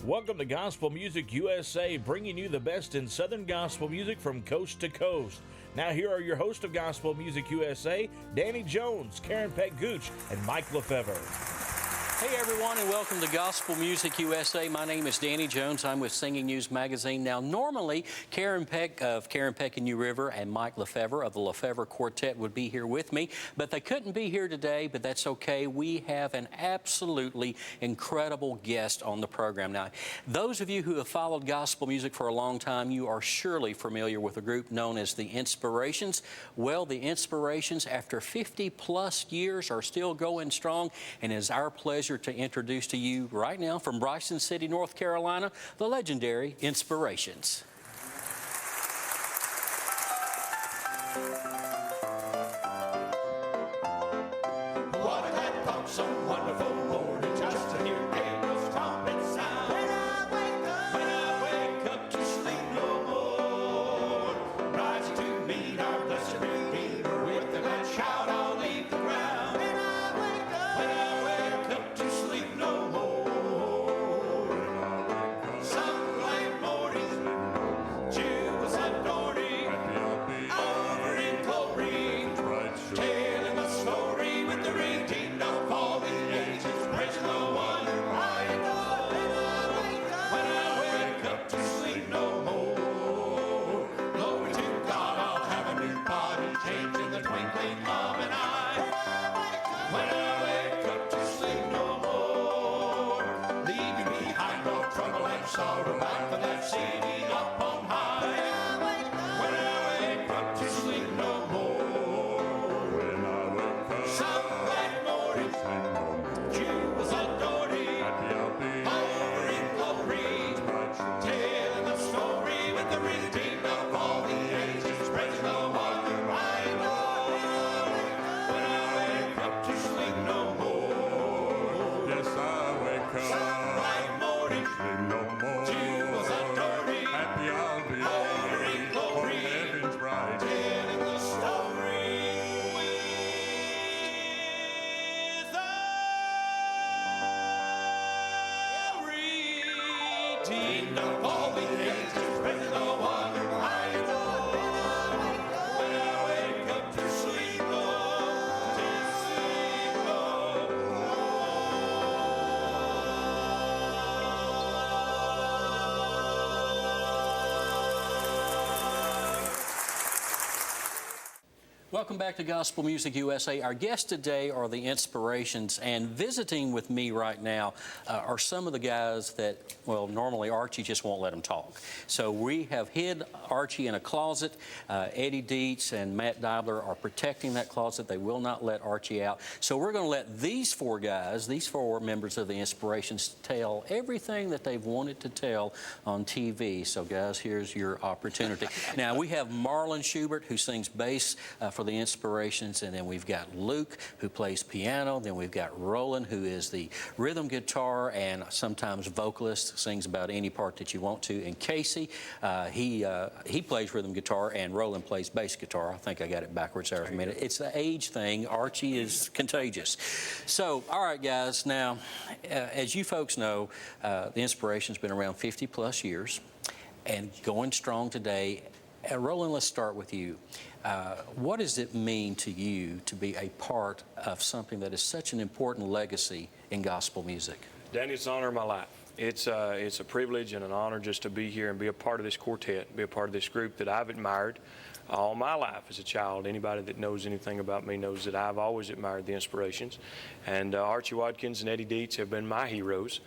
Welcome to Gospel Music USA, bringing you the best in Southern gospel music from coast to coast. Now here are your hosts of Gospel Music USA, Danny Jones, Karen Peck Gooch, and Mike Lefevre. Hey everyone, and welcome to Gospel Music USA. My name is Danny Jones. I'm with Singing News Magazine. Now, normally, Karen Peck of Karen Peck and New River and Mike Lefevre of the Lefevre Quartet would be here with me, but they couldn't be here today, but that's okay. We have an absolutely incredible guest on the program. Now, those of you who have followed gospel music for a long time, you are surely familiar with a group known as the Inspirations. Well, the Inspirations, after 50-plus years, are still going strong, and it is our pleasure to introduce to you right now from Bryson City, North Carolina, the legendary Inspirations. What a glad thought, some wonderful morning, just to hear Gabriel's trumpet sound. When I wake up to sleep no more, rise to meet our blessed Redeemer, with a glad shout I'll leave the ground. When I wake up to sleep no more, some glad morning, Jews adoring, over in glory, telling the story with the redeemed of all the ages, praising the one who I adore. When I wake up to sleep no more, glory to God, I'll have a new body, changed in the twinkling of an eye. When I wake up to sleep no more, leaving behind all trouble and sorrow, back for that city up on high. When I wake up to sleep no more, some glad morning, Jews adoring, over in glory, telling the story with the redeemed of all the ages, praising the one who I adore. When I wake up to sleep no more, Yes, I wake some up, glad morning, sleep no more. Jews adoring, Happy I'll be, over in for glory, heaven's bright. telling the story with the redeemed of all the ages, praising the one who I adore. When I wake up to sleep, Lord, to sleep, Welcome back to Gospel Music USA. Our guests today are the Inspirations, and visiting with me right now are some of the guys that, well, normally Archie just won't let them talk. So we have hid Archie in a closet. Eddie Dietz and Matt Deibler are protecting that closet. They will not let Archie out. So we're going to let these four guys, these four members of the Inspirations, tell everything that they've wanted to tell on TV. So guys, here's your opportunity. Now we have Marlon Schubert, who sings bass for the Inspirations, and then we've got Luke, who plays piano. Then we've got Roland, who is the rhythm guitar and sometimes vocalist, sings about any part that you want to. And Casey, he plays rhythm guitar, and Roland plays bass guitar. I think I got it backwards there for a minute. It's the age thing. Archie is contagious. So, all right, guys. Now, as you folks know, the Inspiration's been around 50-plus years and going strong today. Roland, let's start with you. What does it mean to you to be a part of something that is such an important legacy in gospel music? Danny, it's an honor of my life. It's a privilege and an honor just to be here and be a part of this quartet, be a part of this group that I've admired all my life as a child. Anybody that knows anything about me knows that I've always admired the Inspirations. And Archie Watkins and Eddie Dietz have been my heroes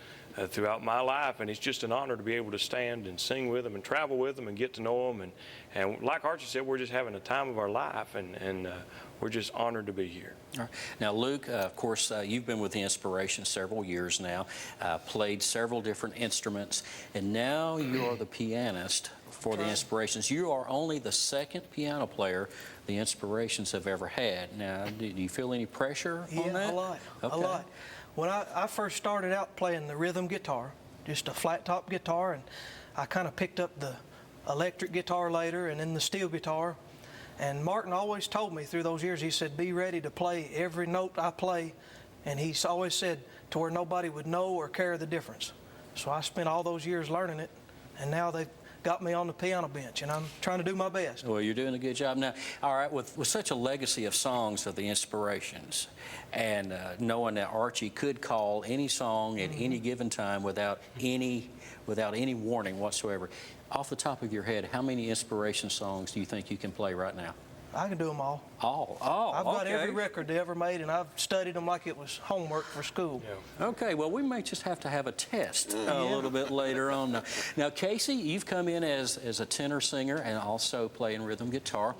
throughout my life, and it's just an honor to be able to stand and sing with them and travel with them and get to know them. And like Archie said, we're just having a time of our life, and we're just honored to be here. All right. Now, Luke, of course, you've been with the Inspirations several years now, played several different instruments, and now you are the pianist for the Inspirations. You are only the second piano player the Inspirations have ever had. Now, do you feel any pressure on that? Yeah, a lot, Okay. a lot. When I first started out playing the rhythm guitar, just a flat top guitar, and I kind of picked up the electric guitar later and then the steel guitar. And Martin always told me through those years, he said, be ready to play every note I play. And he's always said to where nobody would know or care the difference. So I spent all those years learning it, and now they've got me on the piano bench, and I'm trying to do my best. Well, you're doing a good job. Now, all right, with such a legacy of songs of the Inspirations, and knowing that Archie could call any song at any given time without any warning whatsoever, off the top of your head, how many Inspiration songs do you think you can play right now? I can do them all. All? I've got okay. every record they ever made, and I've studied them like it was homework for school. Okay, well, we may just have to have a test a little bit later on. Now, Casey, you've come in as a tenor singer and also playing rhythm guitar.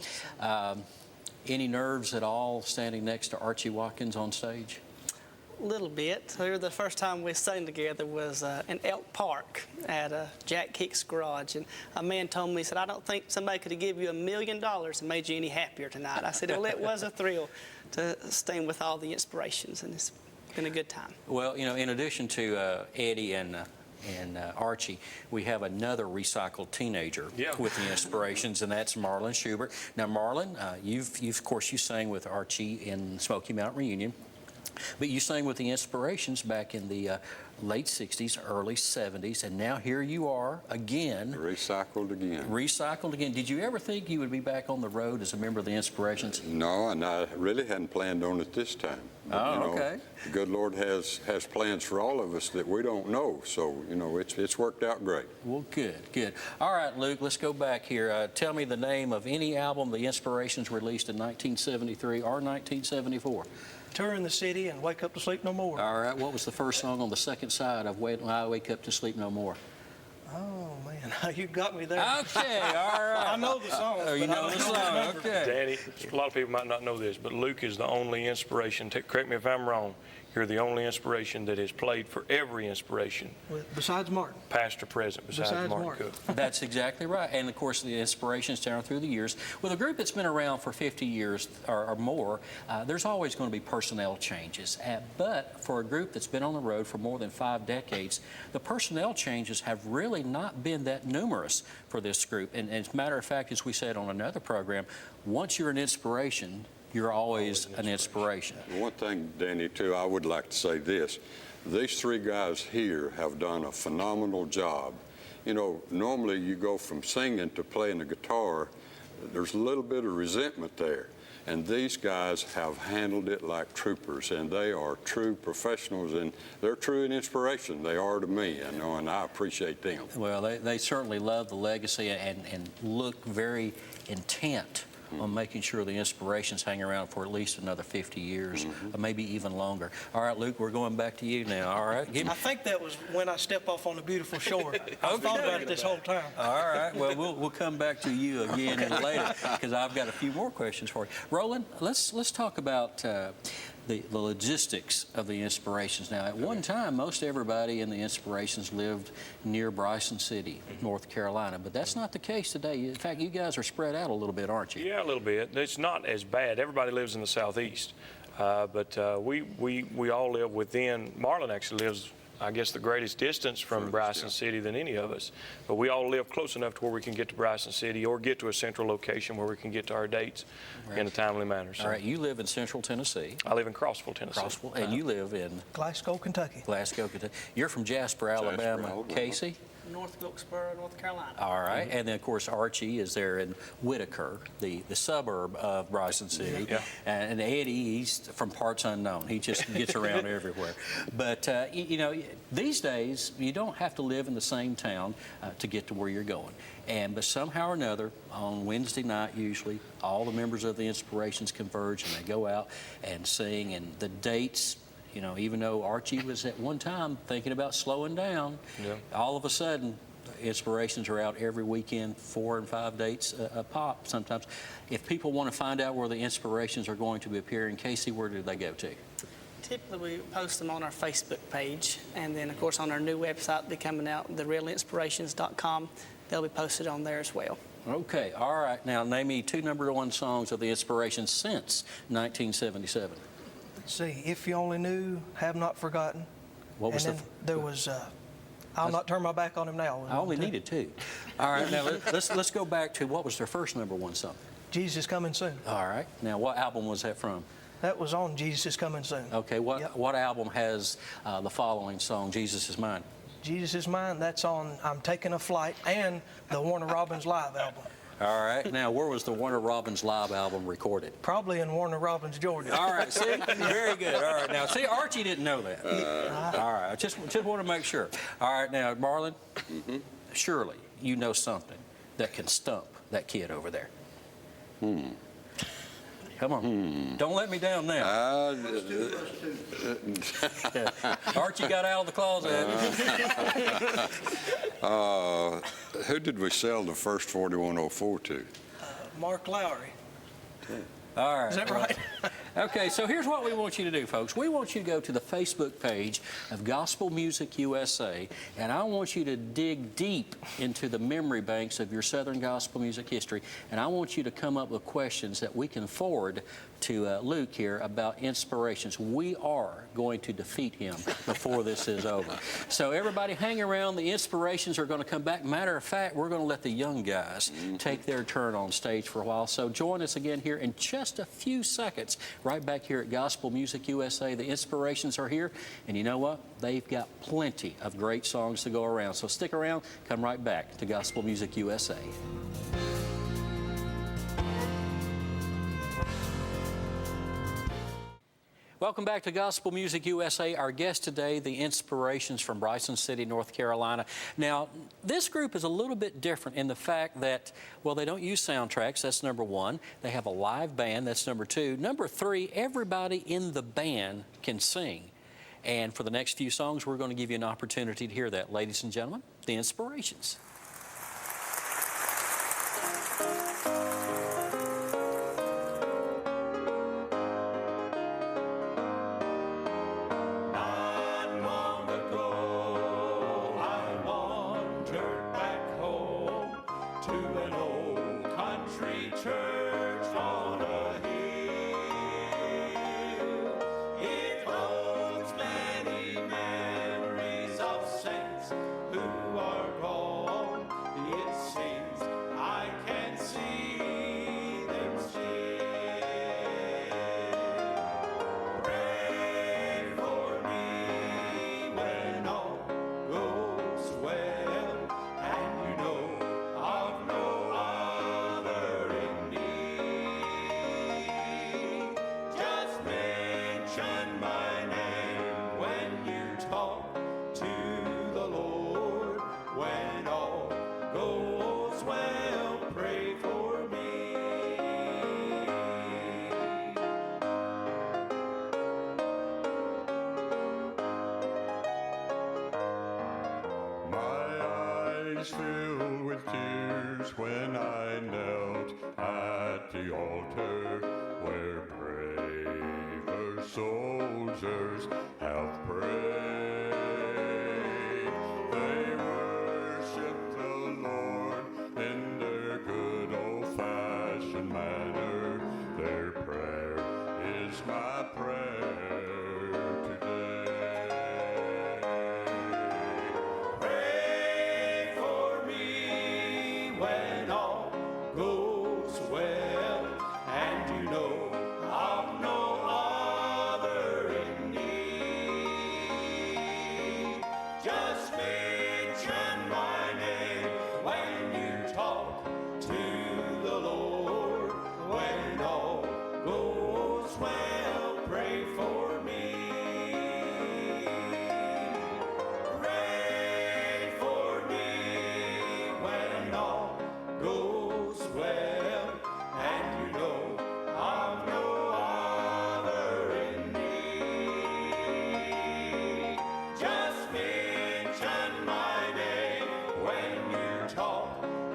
Any nerves at all standing next to Archie Watkins on stage? Little bit. The first time we sang together was in Elk Park at Jack Hick's garage, and a man told me, he said, "I don't think somebody could have given you $1 million and made you any happier tonight." I said, "Well, it was a thrill to sing with all the Inspirations, and it's been a good time." Well, you know, in addition to Eddie and Archie, we have another recycled teenager with the Inspirations, and that's Marlon Schubert. Now, Marlon, of course, you sang with Archie in Smoky Mountain Reunion. But you sang with the Inspirations back in the late 60s, early 70s, and now here you are again. Recycled again. Recycled again. Did you ever think you would be back on the road as a member of the Inspirations? No, and I really hadn't planned on it this time. But, okay. The good Lord has plans for all of us that we don't know, so, it's worked out great. Well, good. All right, Luke, let's go back here. Tell me the name of any album the Inspirations released in 1973 or 1974. Touring the city and Wake Up to Sleep No More. All right, what was the first song on the second side of I Wake Up to Sleep No More? Oh, man, you got me there. Okay, all right. I know the song. Oh, you know the song, okay. Danny, a lot of people might not know this, but Luke is the only Inspiration. Correct me if I'm wrong. You're the only Inspiration that has played for every Inspiration, Besides Martin. past or present, besides Martin Martin. Cook. That's exactly right. And of course, the Inspirations down through the years. With a group that's been around for 50 years or more, there's always going to be personnel changes. But for a group that's been on the road for more than 5 decades, the personnel changes have really not been that numerous for this group. And as a matter of fact, as we said on another program, once you're an Inspiration, you're always an inspiration. One thing, Danny, too, I would like to say this. These 3 guys here have done a phenomenal job. Normally you go from singing to playing the guitar, there's a little bit of resentment there. And these guys have handled it like troopers, and they are true professionals, and they're true an inspiration. They are to me, and I appreciate them. Well, they certainly love the legacy and look very intent on making sure the Inspirations hang around for at least another 50 years, or maybe even longer. All right, Luke, we're going back to you now. All right. I think that was when I step off on the beautiful shore. I thought about it this whole time. All right. Well, we'll come back to you again later because I've got a few more questions for you. Roland, let's talk about the logistics of the Inspirations. Now, at one time, most everybody in the Inspirations lived near Bryson City, North Carolina, but that's not the case today. In fact, you guys are spread out a little bit, aren't you? Yeah, a little bit. It's not as bad. Everybody lives in the southeast, but we all live within. Marlon actually lives, I guess, the greatest distance from Bryson City than any of us. But we all live close enough to where we can get to Bryson City or get to a central location where we can get to our dates in a timely manner. So All right, you live in Central Tennessee. I live in Crossville, Tennessee. Crossville, and you live in Glasgow, Kentucky. Glasgow, Kentucky. You're from Jasper, Alabama. Alabama. Casey? North Wilkesboro, North Carolina. All right, and then of course Archie is there in Whitaker, the suburb of Bryson City, and Eddie, he's from parts unknown. He just gets around everywhere. But these days you don't have to live in the same town to get to where you're going. But somehow or another, on Wednesday night usually, all the members of the Inspirations converge and they go out and sing, and the dates. Even though Archie was at one time thinking about slowing down, all of a sudden, Inspirations are out every weekend, 4 and 5 dates a pop sometimes. If people want to find out where the Inspirations are going to be appearing, Casey, where do they go to? Typically, we post them on our Facebook page, and then, of course, on our new website be coming out, therealinspirations.com. They'll be posted on there as well. Okay, all right. Now, name me 2 #1 songs of the Inspirations since 1977. See, If You Only Knew, Have Not Forgotten. What was and then there was I'll Not Turn My Back on Him Now. I only needed 2. All right, now let's go back to what was their first #1 song? Jesus Coming Soon. All right. Now, what album was that from? That was on Jesus Is Coming Soon. Okay, what album has the following song, Jesus Is Mine? Jesus Is Mine, that's on I'm Taking a Flight and the Warner Robins Live album. All right. Now, where was the Warner Robins live album recorded? Probably in Warner Robins, Georgia. All right. See? Very good. All right. Now, see, Archie didn't know that. All right. I just want to make sure. All right. Now, Marlon, surely you know something that can stump that kid over there. Come on. Don't let me down now. Archie got out of the closet. Who did we sell the first 4104 to? Mark Lowry. All right. Is that right? Okay, so here's what we want you to do, folks. We want you to go to the Facebook page of Gospel Music USA, and I want you to dig deep into the memory banks of your Southern gospel music history, and I want you to come up with questions that we can forward to Luke here about inspirations. We are going to defeat him before this is over. So everybody hang around. The inspirations are going to come back. Matter of fact, we're going to let the young guys take their turn on stage for a while. So join us again here in just a few seconds, right back here at Gospel Music USA. The inspirations are here, and you know what? They've got plenty of great songs to go around. So stick around. Come right back to Gospel Music USA. Welcome back to Gospel Music USA. Our guest today, the Inspirations from Bryson City, North Carolina. Now, this group is a little bit different in the fact that, well, they don't use soundtracks. That's number one. They have a live band. That's number two. Number three, everybody in the band can sing. And for the next few songs, we're going to give you an opportunity to hear that. Ladies and gentlemen, the Inspirations. Not long ago, I wandered back home to an old country church on a hill. It holds many memories of saints who are gone. It seems I can see them still. Pray for me when all goes well, and you know of no other in need. Just mention my name when you talk to the Lord. When all goes well, pray for me. My eyes filled with tears when I knelt at the altar where braver soldiers have prayed. They worship the Lord in their good old-fashioned manner. Their prayer is my prayer today. Pray for me when all goes well, and you know of no other in need. Just mention my name when you talk to the Lord. When all goes well, pray for me. Pray for me when all goes well, and you know of no other in need. Just mention my name when you talk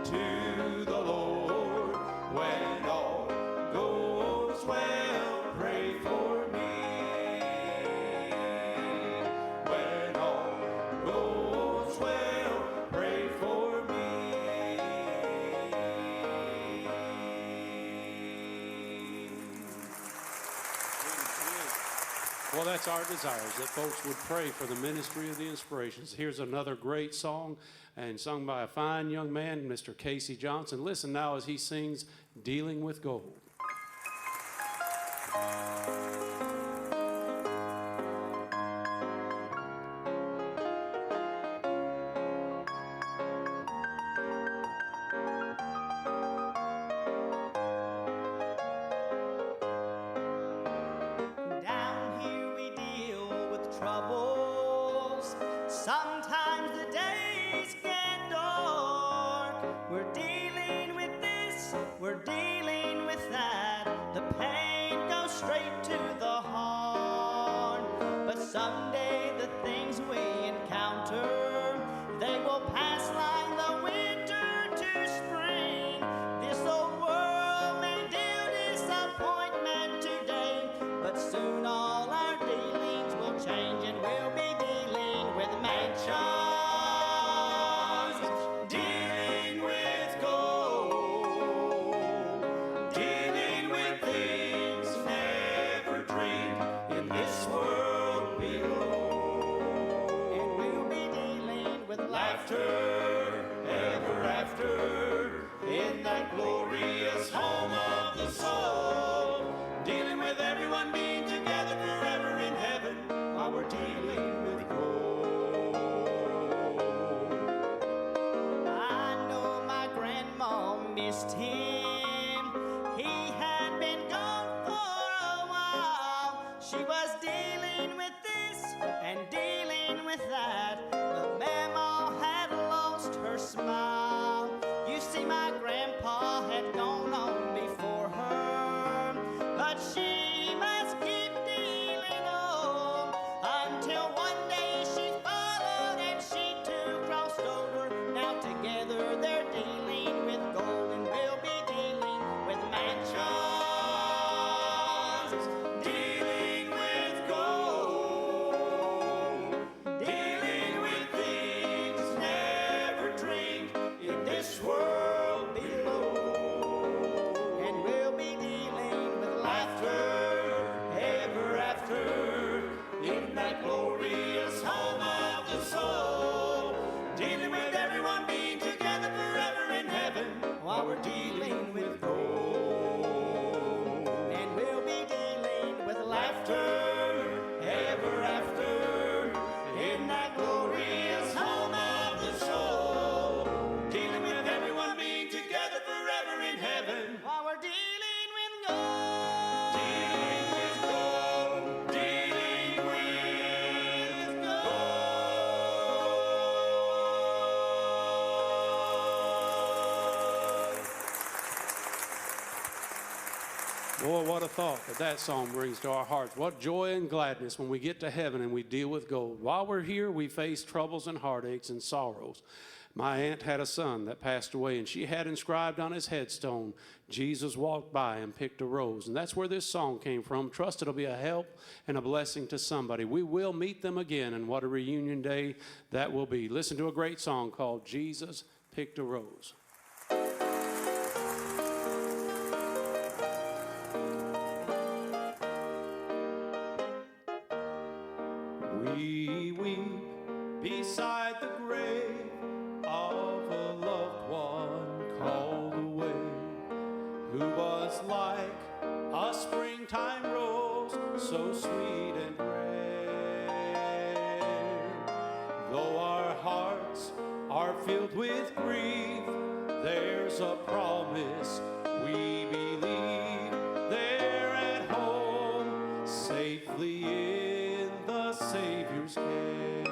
to the Lord. When all goes well, pray for me. When all goes well, pray for me. Well, that's our desires, that folks would pray for the ministry of the Inspirations. Here's another great song, and sung by a fine young man, Mr. Casey Johnson. Listen now as he sings Dealing with Gold. straight to the heart. But someday the things we encounter, they will pass like the winter to spring. This old world may deal disappointment today, but soon all our dealings will change and we'll be dealing with mansions, dealing with gold, dealing with things never dreamed in this world below. And we'll be dealing with laughter ever after in that glorious home of the soul, dealing with everyone being together forever in heaven while we're dealing with gold. I know my grandma missed him. He had been gone for a while. She was dealing with this and dealing with that, but Mama had lost her smile. You see, my grandpa had gone on before her, but she must keep dealing on until one day she followed and she too crossed over. Now together they're dealing with gold and we'll be dealing with mansions, dealing with gold, dealing with things never dreamed in this world below. And we'll be dealing with laughter ever after in that glorious home of the soul, dealing with everyone being together forever in heaven while we're dealing with gold. And we'll be dealing with laughter ever after in that glorious home of the soul, dealing with everyone being together forever in heaven while we're dealing with gold. Dealing with gold, dealing with gold. Boy, what a thought that song brings to our hearts. What joy and gladness when we get to heaven and we deal with gold. While we're here, we face troubles and heartaches and sorrows. My aunt had a son that passed away, and she had inscribed on his headstone, Jesus walked by and picked a rose. And that's where this song came from. Trust it'll be a help and a blessing to somebody. We will meet them again, and what a reunion day that will be. Listen to a great song called Jesus Picked a Rose. We weep beside the grave of a loved one called away, who was like a springtime rose, so sweet and rare. Though our hearts are filled with grief, there's a promise we believe. They're at home, safely in the Savior's care.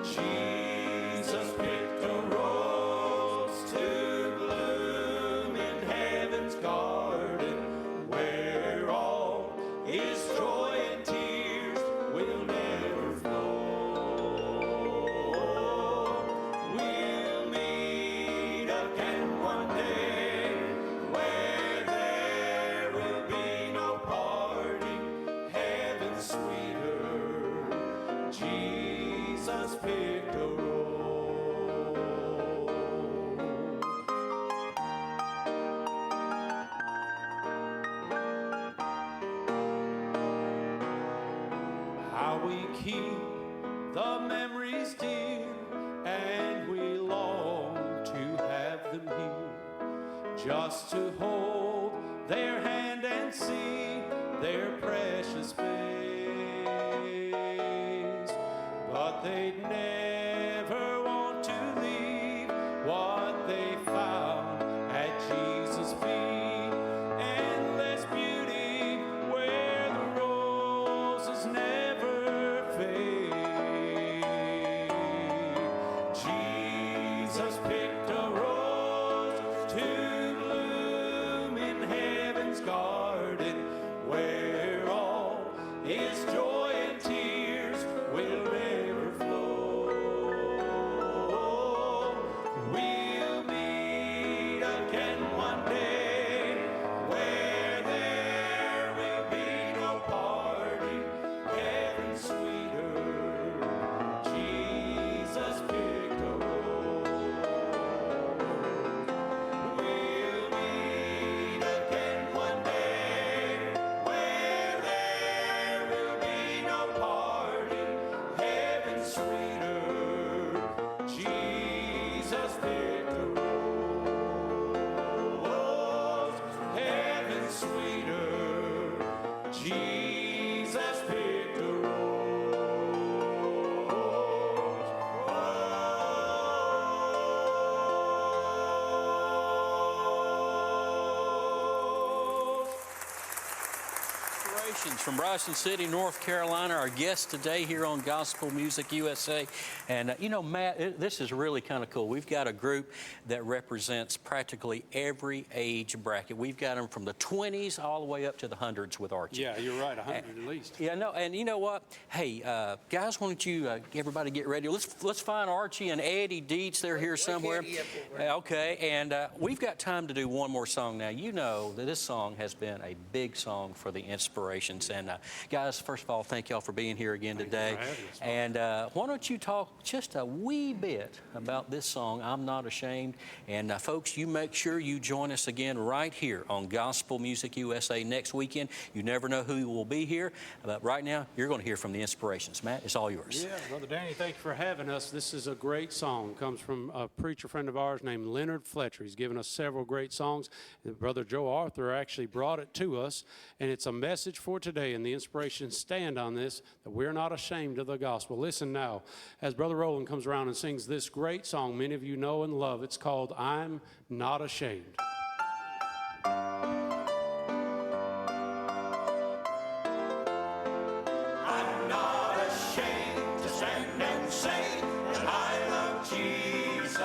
Jesus picked a rose to bloom in heaven's garden, where all is joy and tears will never flow. We'll meet again one day, where there will be no parting, heaven sweeter. Jesus picked a rose. How we keep the memories dear, and we long to have them here, just to hold their hand and see their precious face. But they'd never want to leave what they found at Jesus' feet. Endless beauty where the roses never fade. Jesus picked a rose to bloom in heaven. sweeter. Jesus picked a rose. From Bryson City, North Carolina, our guest today here on Gospel Music USA. And you know, Matt, this is really kind of cool. We've got a group that represents practically every age bracket. We've got them from the 20s all the way up to the hundreds with Archie. Yeah, you're right, 100 at least. Yeah, no, and you know what? Hey, guys, why don't you everybody get ready? Let's find Archie and Eddie Dietz. They're here somewhere. Okay, and we've got time to do one more song now. You know that this song has been a big song for the Inspirations. And guys, first of all, thank y'all for being here again today. And why don't you talk just a wee bit about this song, I'm Not Ashamed. And folks, you make sure you join us again right here on Gospel Music USA next weekend. You never know who will be here, but right now, you're going to hear from the Inspirations. Matt, it's all yours. Yeah, Brother Danny, thank you for having us. This is a great song. It comes from a preacher friend of ours named Leonard Fletcher. He's given us several great songs. And Brother Joe Arthur actually brought it to us, and it's a message for today, and the Inspirations stand on this, that we're not ashamed of the gospel. Listen now, as Brother Roland comes around and sings this great song many of you know and love. It's called I'm Not Ashamed. I'm not ashamed to stand and say that I love Jesus.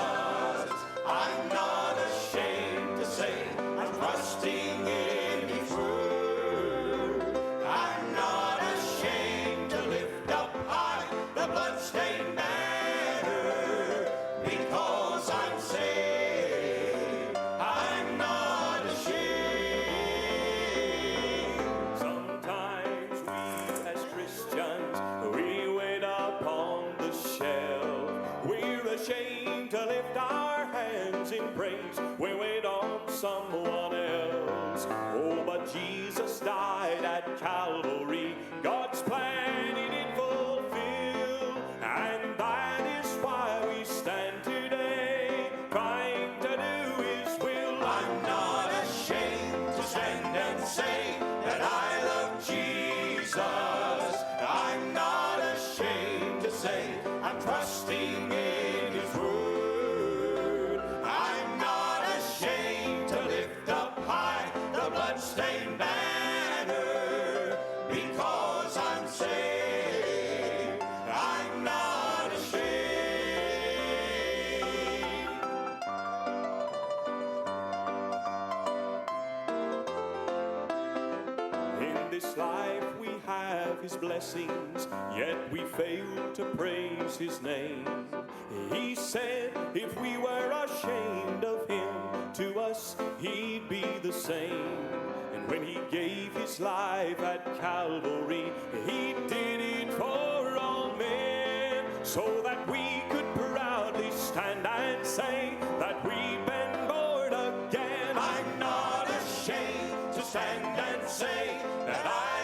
I'm not ashamed to say I'm trusting in His word. I'm not ashamed to lift up high the bloodstained banner because I'm saved. I'm not ashamed. Sometimes we as Christians, we wait upon the shelf. We're ashamed to lift our hands in praise. We wait on someone else. Oh, but Jesus died at Calvary. God's plan He did fulfill. And that is why we stand today, trying to do His will. I'm not ashamed to stand and say that I love Jesus. I'm not ashamed to say I'm trusting in His word. I'm not ashamed to lift up high the bloodstained banner because I'm saved. I'm not ashamed. In this life we have His blessings, yet we fail to praise His name. He said if we were ashamed of Him, to us He'd be the same. And when He gave His life at Calvary, He did it for all men, so that we could proudly stand and say that we've been born again. I'm not ashamed to stand and say that I